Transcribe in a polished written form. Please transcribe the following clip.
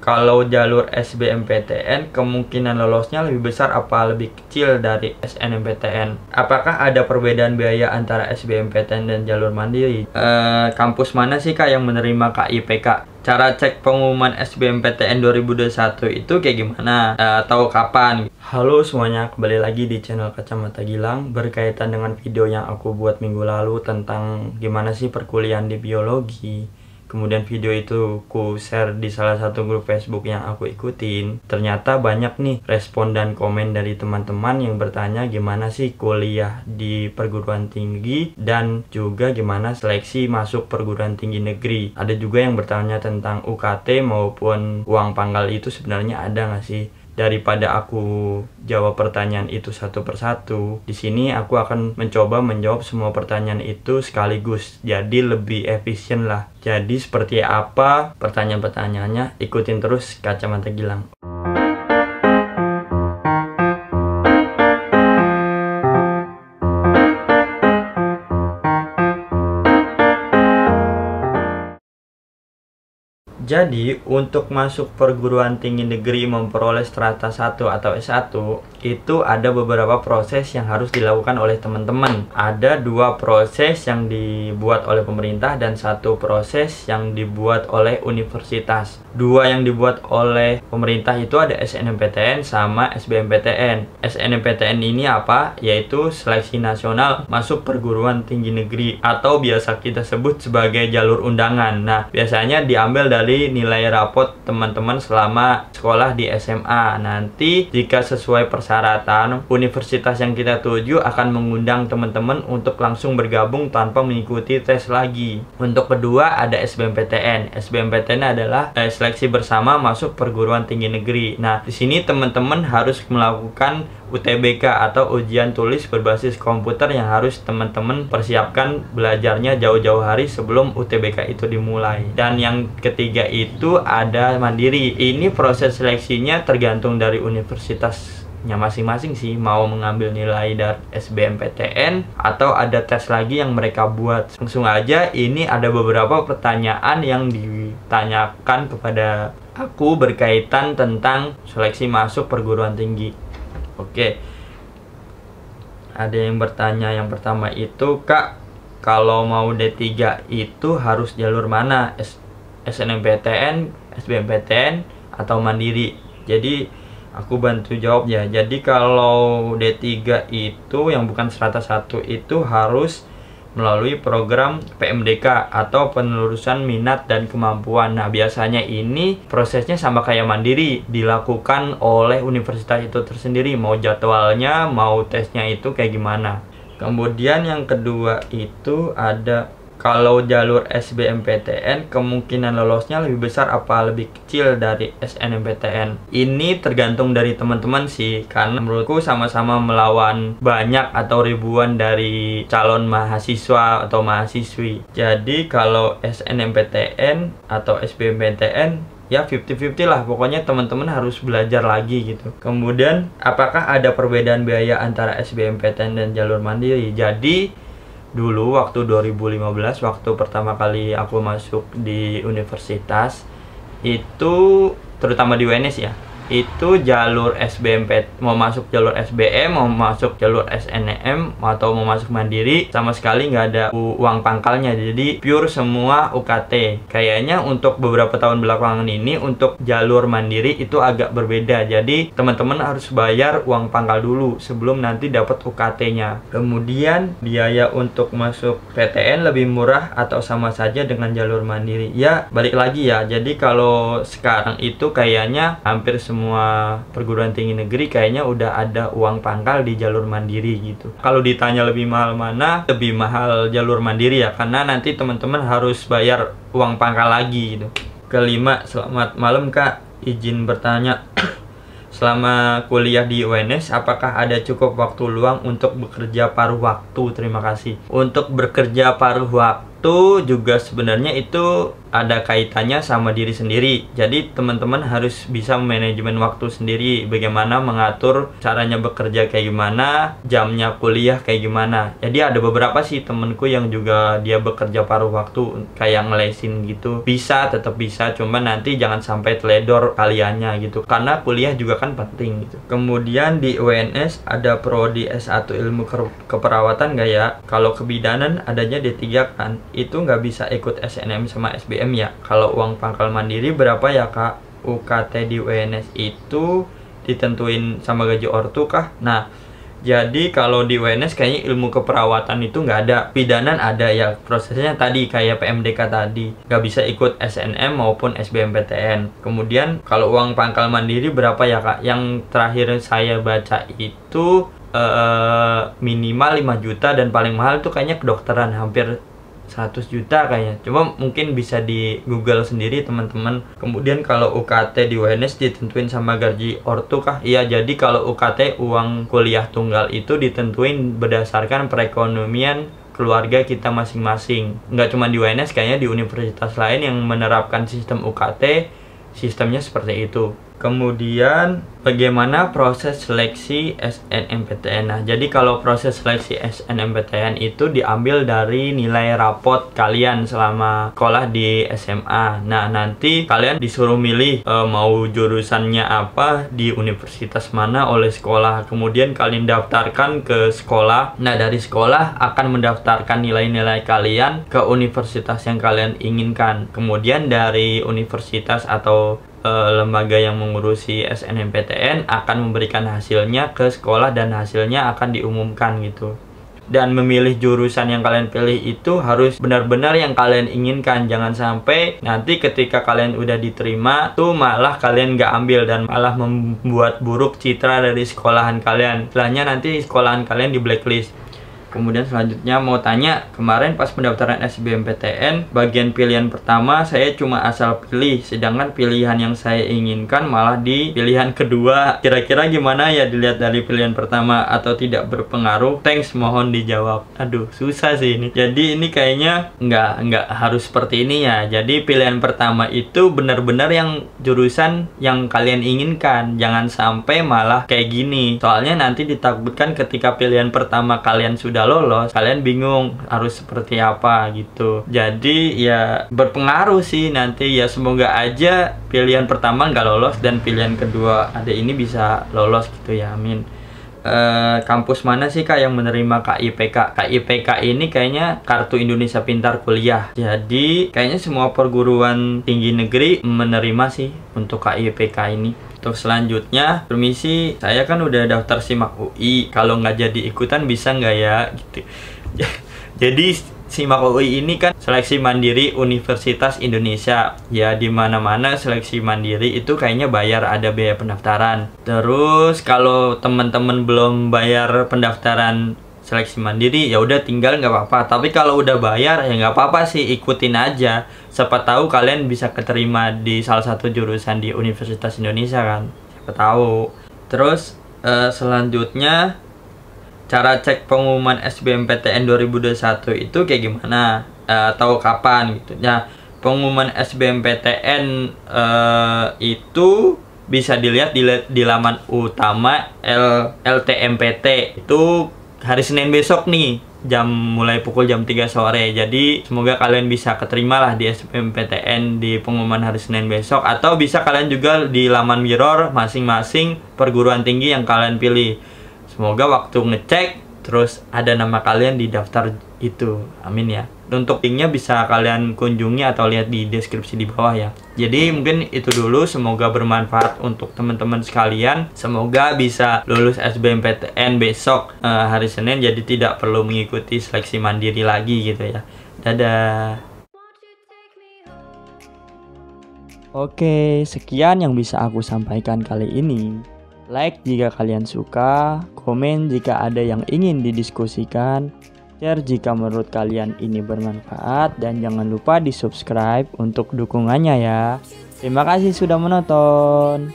Kalau jalur SBMPTN, kemungkinan lolosnya lebih besar apa lebih kecil dari SNMPTN? Apakah ada perbedaan biaya antara SBMPTN dan jalur mandiri? Kampus mana sih Kak yang menerima KIPK? Cara cek pengumuman SBMPTN 2021 itu kayak gimana? Atau kapan? Halo semuanya, kembali lagi di channel Kacamata Gilang berkaitan dengan video yang aku buat minggu lalu tentang gimana sih perkuliahan di biologi. Kemudian video itu ku share di salah satu grup Facebook yang aku ikutin. Ternyata banyak nih respon dan komen dari teman-teman yang bertanya gimana sih kuliah di perguruan tinggi dan juga gimana seleksi masuk perguruan tinggi negeri. Ada juga yang bertanya tentang UKT maupun uang pangkal itu sebenarnya ada nggak sih? Daripada aku jawab pertanyaan itu satu persatu, di sini aku akan mencoba menjawab semua pertanyaan itu sekaligus. Jadi lebih efisien lah. Jadi seperti apa pertanyaan-pertanyaannya? Ikutin terus Kacamata Gilang. Jadi, untuk masuk perguruan tinggi negeri memperoleh strata 1 atau S1, itu ada beberapa proses yang harus dilakukan oleh teman-teman. Ada 2 proses yang dibuat oleh pemerintah dan 1 proses yang dibuat oleh universitas. 2 yang dibuat oleh pemerintah itu ada SNMPTN sama SBMPTN. SNMPTN ini apa? Yaitu Seleksi Nasional Masuk Perguruan Tinggi Negeri atau biasa kita sebut sebagai jalur undangan. Nah, biasanya diambil dari nilai rapot teman-teman selama sekolah di SMA. Nanti jika sesuai persyaratan, universitas yang kita tuju akan mengundang teman-teman untuk langsung bergabung tanpa mengikuti tes lagi. Untuk kedua ada SBMPTN. SBMPTN adalah seleksi bersama masuk perguruan tinggi negeri. Nah, di sini teman-teman harus melakukan UTBK atau ujian tulis berbasis komputer yang harus teman-teman persiapkan belajarnya jauh-jauh hari sebelum UTBK itu dimulai. Dan yang ketiga itu ada mandiri. Ini proses seleksinya tergantung dari universitasnya masing-masing sih, mau mengambil nilai dari SBMPTN atau ada tes lagi yang mereka buat. Langsung aja, ini ada beberapa pertanyaan yang ditanyakan kepada aku berkaitan tentang seleksi masuk perguruan tinggi. Oke, ada yang bertanya, yang pertama itu, Kak, kalau mau D3 itu harus jalur mana? SNMPTN, SBMPTN, atau mandiri? Jadi aku bantu jawab ya. Jadi kalau D3 itu yang bukan strata 1 itu harus melalui program PMDK atau penelusuran minat dan kemampuan. Nah, biasanya ini prosesnya sama kayak mandiri, dilakukan oleh universitas itu tersendiri, mau jadwalnya, mau tesnya itu kayak gimana. Kemudian yang kedua itu ada, kalau jalur SBMPTN kemungkinan lolosnya lebih besar apa lebih kecil dari SNMPTN? Ini tergantung dari teman-teman sih, karena menurutku sama-sama melawan banyak atau ribuan dari calon mahasiswa atau mahasiswi. Jadi kalau SNMPTN atau SBMPTN ya 50-50 lah, pokoknya teman-teman harus belajar lagi gitu. Kemudian apakah ada perbedaan biaya antara SBMPTN dan jalur mandiri? Jadi dulu waktu 2015, waktu pertama kali aku masuk di universitas itu, terutama di UNS ya, itu jalur SBMP, mau masuk jalur SBM, mau masuk jalur SNM, atau mau masuk mandiri, sama sekali nggak ada uang pangkalnya. Jadi pure semua UKT. Kayaknya untuk beberapa tahun belakangan ini untuk jalur mandiri itu agak berbeda. Jadi teman-teman harus bayar uang pangkal dulu sebelum nanti dapat UKT-nya. Kemudian biaya untuk masuk PTN lebih murah atau sama saja dengan jalur mandiri? Ya balik lagi ya. Jadi kalau sekarang itu kayaknya hampir semua perguruan tinggi negeri kayaknya udah ada uang pangkal di jalur mandiri gitu. Kalau ditanya lebih mahal mana, lebih mahal jalur mandiri ya, karena nanti teman-teman harus bayar uang pangkal lagi gitu. Kelima, selamat malam Kak, izin bertanya. Selama kuliah di UNS, apakah ada cukup waktu luang untuk bekerja paruh waktu? Terima kasih. Untuk bekerja paruh waktu juga sebenarnya itu ada kaitannya sama diri sendiri. Jadi teman-teman harus bisa manajemen waktu sendiri, bagaimana mengatur caranya bekerja kayak gimana, jamnya kuliah kayak gimana. Jadi ada beberapa sih temenku yang juga dia bekerja paruh waktu kayak ngelesin gitu. Bisa, tetap bisa, cuma nanti jangan sampai teledor kaliannya gitu. Karena kuliah juga kan penting gitu. Kemudian di UNS ada prodi S1 ilmu keperawatan nggak ya? Kalau kebidanan adanya D3 kan, itu nggak bisa ikut SNM sama SBM ya. Kalau uang pangkal mandiri berapa ya kak? UKT di UNS itu ditentuin sama gaji ortu kah? Nah, jadi kalau di UNS kayaknya ilmu keperawatan itu nggak ada. Bidanan ada ya, prosesnya tadi kayak PMDK tadi, nggak bisa ikut SNM maupun SBMPTN. Kemudian kalau uang pangkal mandiri berapa ya kak? Yang terakhir saya baca itu minimal 5 juta dan paling mahal itu kayaknya kedokteran hampir 100 juta kayaknya. Cuma mungkin bisa di Google sendiri teman-teman. Kemudian kalau UKT di UNS ditentuin sama gaji ortu kah? Iya, jadi kalau UKT uang kuliah tunggal itu ditentuin berdasarkan perekonomian keluarga kita masing-masing. Nggak cuma di UNS, kayaknya di universitas lain yang menerapkan sistem UKT sistemnya seperti itu. Kemudian bagaimana proses seleksi SNMPTN? Nah, jadi kalau proses seleksi SNMPTN itu diambil dari nilai rapot kalian selama sekolah di SMA. Nah, nanti kalian disuruh milih mau jurusannya apa di universitas mana oleh sekolah. Kemudian kalian daftarkan ke sekolah. Nah, dari sekolah akan mendaftarkan nilai-nilai kalian ke universitas yang kalian inginkan. Kemudian dari universitas atau lembaga yang mengurusi SNMPTN akan memberikan hasilnya ke sekolah dan hasilnya akan diumumkan gitu. Dan memilih jurusan yang kalian pilih itu harus benar-benar yang kalian inginkan. Jangan sampai nanti ketika kalian udah diterima tuh malah kalian nggak ambil dan malah membuat buruk citra dari sekolahan kalian. Setelahnya nanti sekolahan kalian di blacklist. Kemudian selanjutnya mau tanya, kemarin pas pendaftaran SBMPTN, bagian pilihan pertama saya cuma asal pilih, sedangkan pilihan yang saya inginkan malah di pilihan kedua. Kira-kira gimana ya dilihat dari pilihan pertama atau tidak berpengaruh? Thanks, mohon dijawab. Aduh, susah sih ini. Jadi ini kayaknya nggak harus seperti ini ya. Jadi pilihan pertama itu benar-benar yang jurusan yang kalian inginkan. Jangan sampai malah kayak gini. Soalnya nanti ditakutkan ketika pilihan pertama kalian sudah lolos, kalian bingung harus seperti apa gitu. Jadi ya berpengaruh sih nanti ya. Semoga aja pilihan pertama nggak lolos dan pilihan kedua ada ini bisa lolos gitu ya, amin. Kampus mana sih kak yang menerima KIPK? KIPK ini kayaknya Kartu Indonesia Pintar Kuliah. Jadi kayaknya semua perguruan tinggi negeri menerima sih untuk KIPK ini. Untuk selanjutnya, permisi, saya kan udah daftar SIMAK UI. Kalau nggak jadi ikutan bisa nggak ya? Gitu. Jadi SIMAK UI ini kan seleksi mandiri Universitas Indonesia. Ya di mana-mana seleksi mandiri itu kayaknya bayar, ada biaya pendaftaran. Terus kalau teman-teman belum bayar pendaftaran seleksi mandiri ya udah tinggal nggak apa-apa. Tapi kalau udah bayar ya nggak apa-apa sih, ikutin aja. Siapa tahu kalian bisa keterima di salah satu jurusan di Universitas Indonesia kan, siapa tahu. Terus selanjutnya cara cek pengumuman SBMPTN 2021 itu kayak gimana, atau kapan gitu. Nah, pengumuman SBMPTN itu bisa dilihat di laman utama LTMPT. Itu hari Senin besok nih, mulai pukul jam 3 sore. Jadi semoga kalian bisa keterima lah di SBMPTN di pengumuman hari Senin besok. Atau bisa kalian juga di laman Mirror masing-masing perguruan tinggi yang kalian pilih. Semoga waktu ngecek terus ada nama kalian di daftar itu, amin ya. Untuk linknya bisa kalian kunjungi atau lihat di deskripsi di bawah ya. Jadi mungkin itu dulu, semoga bermanfaat untuk teman-teman sekalian. Semoga bisa lulus SBMPTN besok hari Senin, jadi tidak perlu mengikuti seleksi mandiri lagi gitu ya. Dadah. Oke, sekian yang bisa aku sampaikan kali ini. Like jika kalian suka, komen jika ada yang ingin didiskusikan, share jika menurut kalian ini bermanfaat, dan jangan lupa di subscribe untuk dukungannya ya. Terima kasih sudah menonton.